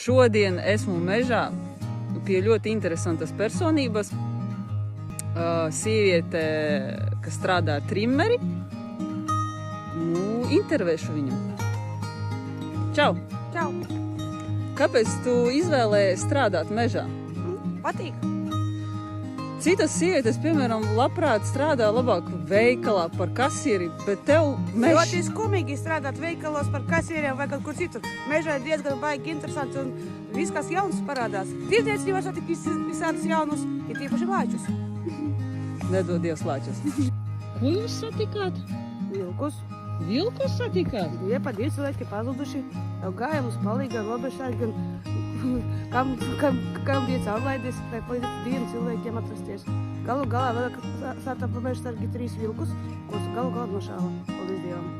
Šodien esmu mežā pie ļoti interesantas personības. Sieviete, kas strādā ar trimmeri. Intervēšu viņu. Čau! Čau! Kāpēc tu izvēlējies strādāt mežā? Patīk! Citas sievietes, piemēram, labprāt strādā labāk veikalā par kasieri, bet tev mežs... Ļoti skumīgi strādāt veikalos par kasieriem vai kaut kur citur. Mežā ir diezgan baigi interesanti un viss, kas jauns parādās. Tirdzniecībā var satikt visādus jaunus, ir tīpaši lāčus. Nedod Dievs lāčus. Ko jūs satikāt? Vilkus. Vilkus satikāt? Bija pa 2 cilvēki pazuduši. Jau gājām uz palīgu ar robežsargi, kam bija caurlaidis, lai palīdzētu 2 cilvēkiem atrasties. Galu galā vēl sāta robežsargi 3 vilkus, kurus galu galā nošāva. Paldies Dievam.